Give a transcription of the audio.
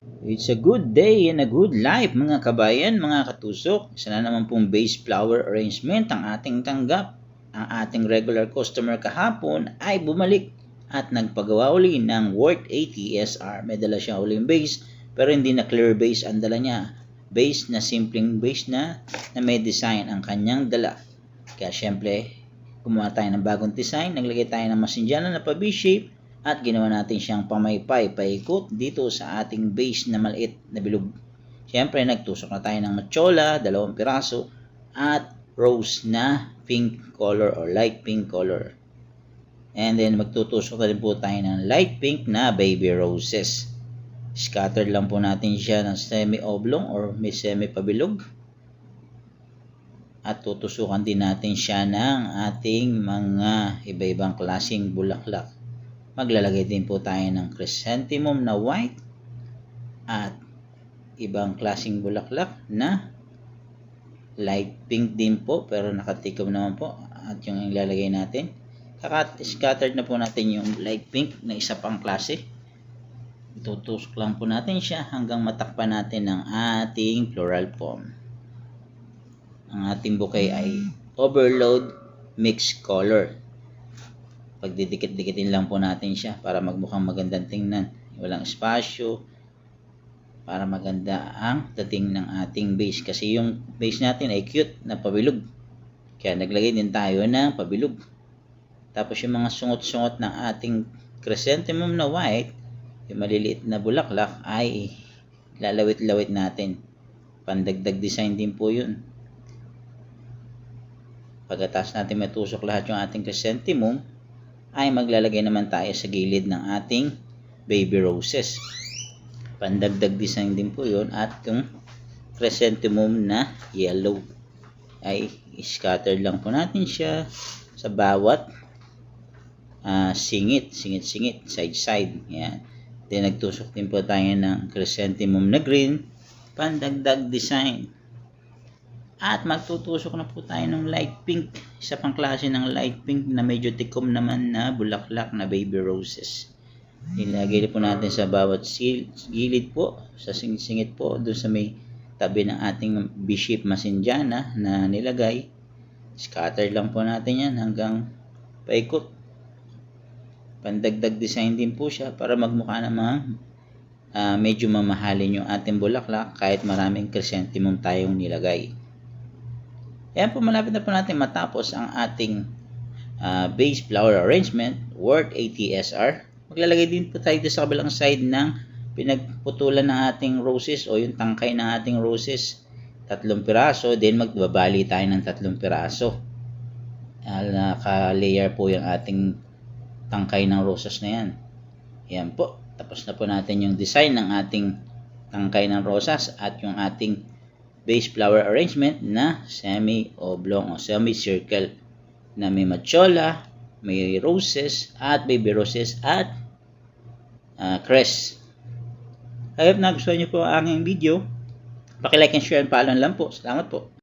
It's a good day and a good life mga kabayan, mga katusok. Isa na naman pong base flower arrangement ang ating tanggap. Ang ating regular customer kahapon ay bumalik at nagpagawa uli ng worth 80 SR. May dala siya uling base pero hindi na clear base ang dala niya. Base na simpleng base na may design ang kanyang dala. Kaya syempre, gumawa tayo ng bagong design. Naglagay tayo ng masinjana na pa V-shape. At ginawa natin siyang pamaypay, paikot dito sa ating base na maliit na bilog. Siyempre, nagtusok na tayo ng matchola, 2 piraso, at rose na pink color or light pink color. And then, magtutusok na din po tayo ng light pink na baby roses. Scattered lang po natin siya ng semi-oblong or may semi-pabilog. At tutusukan din natin siya ng ating mga iba-ibang klaseng bulaklak. Maglalagay din po tayo ng chrysanthemum na white at ibang klaseng bulaklak na light pink din po pero nakatikom naman po at yung ilalagay natin. Scattered na po natin yung light pink na isa pang klase. Itutusok lang po natin siya hanggang matakpan natin ng ating floral foam. Ang ating bouquet ay overload mixed color. Pagdidikit-dikitin lang po natin siya para magmukhang magandang tingnan. Walang espasyo para maganda ang dating ng ating base. Kasi yung base natin ay cute na pabilog. Kaya naglagay din tayo ng pabilog. Tapos yung mga sungot-sungot ng ating chrysanthemum na white, yung maliliit na bulaklak ay lalawit-lawit natin. Pandagdag design din po yun. Pagkatapos natin matusok lahat yung ating chrysanthemum, ay maglalagay naman tayo sa gilid ng ating baby roses. Pandagdag design din po yun at yung chrysanthemum na yellow ay scatter lang po natin siya sa bawat singit, side. Yan. Then nagtusok din po tayo ng chrysanthemum na green, pandagdag design. At magtutusok na po tayo ng light pink. Isa pang klase ng light pink na medyo tikom naman na bulaklak na baby roses. Ilagay po natin sa bawat gilid po, sa singit po, doon sa may tabi ng ating V-shape masinjana na nilagay. Scatter lang po natin yan hanggang paikot. Pandagdag design din po siya para magmukha namang medyo mamahalin yung ating bulaklak kahit maraming chrysanthemum tayong nilagay. Ayan po, malapit na po natin matapos ang ating base flower arrangement worth 80 SR. Maglalagay din po tayo sa kabilang side ng pinagputulan ng ating roses o yung tangkay ng ating roses. 3 piraso, then magbabali tayo ng 3 piraso. Naka-layer po yung ating tangkay ng roses na yan. Ayan po, tapos na po natin yung design ng ating tangkay ng rosas at yung ating base flower arrangement na semi-oblong o semi-circle na may matchola, may roses at baby roses at crest. I hope nagustuhan niyo po ang aking video. Paki-like and share and follow lang po. Salamat po.